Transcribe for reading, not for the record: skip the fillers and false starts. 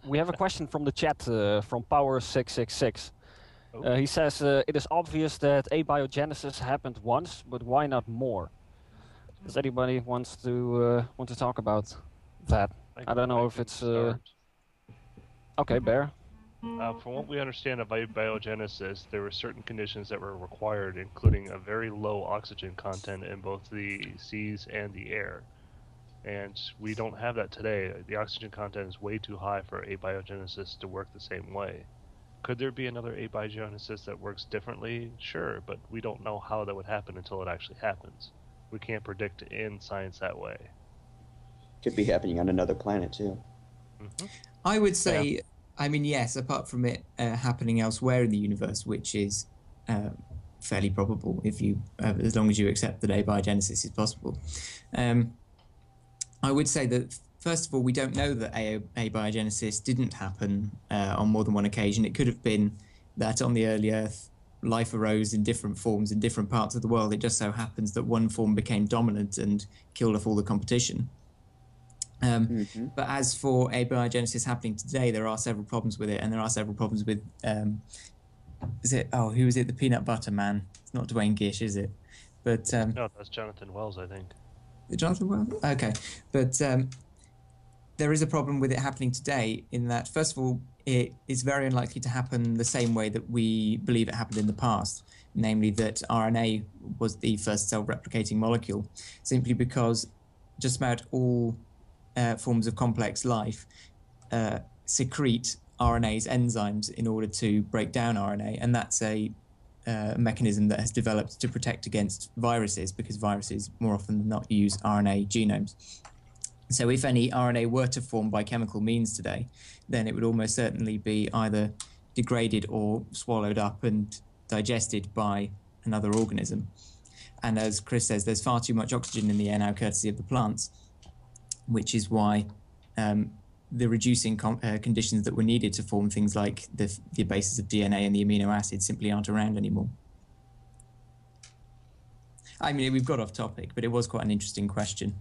We have a question from the chat from Power666. Oh. He says, it is obvious that abiogenesis happened once, but why not more? Does anybody want to talk about that? I don't know if it's... Okay, Bear. From what we understand of abiogenesis, there were certain conditions that were required, including a very low oxygen content in both the seas and the air. And we don't have that today. The oxygen content is way too high for abiogenesis to work the same way. Could there be another abiogenesis that works differently? Sure, but we don't know how that would happen until it actually happens. We can't predict in science that way. Could be happening on another planet, too. Mm-hmm. I would say, I mean, yes, apart from it happening elsewhere in the universe, which is fairly probable if you, as long as you accept that abiogenesis is possible. I would say that, first of all, we don't know that abiogenesis didn't happen on more than one occasion. It could have been that on the early Earth, life arose in different forms in different parts of the world. It just so happens that one form became dominant and killed off all the competition. But as for abiogenesis happening today, there are several problems with it, and there are several problems with, who is it? The peanut butter man. It's not Dwayne Gish, is it? But no, that's Jonathan Wells, I think. Jonathan Wells? Okay. But there is a problem with it happening today in that, first of all, it is very unlikely to happen the same way that we believe it happened in the past, namely that RNA was the first self-replicating molecule, simply because just about all forms of complex life secrete RNA's enzymes in order to break down RNA, and that's a mechanism that has developed to protect against viruses, because viruses more often than not use RNA genomes. So if any RNA were to form by chemical means today, then it would almost certainly be either degraded or swallowed up and digested by another organism. And as Chris says, there's far too much oxygen in the air now, courtesy of the plants, which is why the reducing conditions that were needed to form things like the bases of DNA and the amino acids simply aren't around anymore. I mean, we've got off topic, but it was quite an interesting question.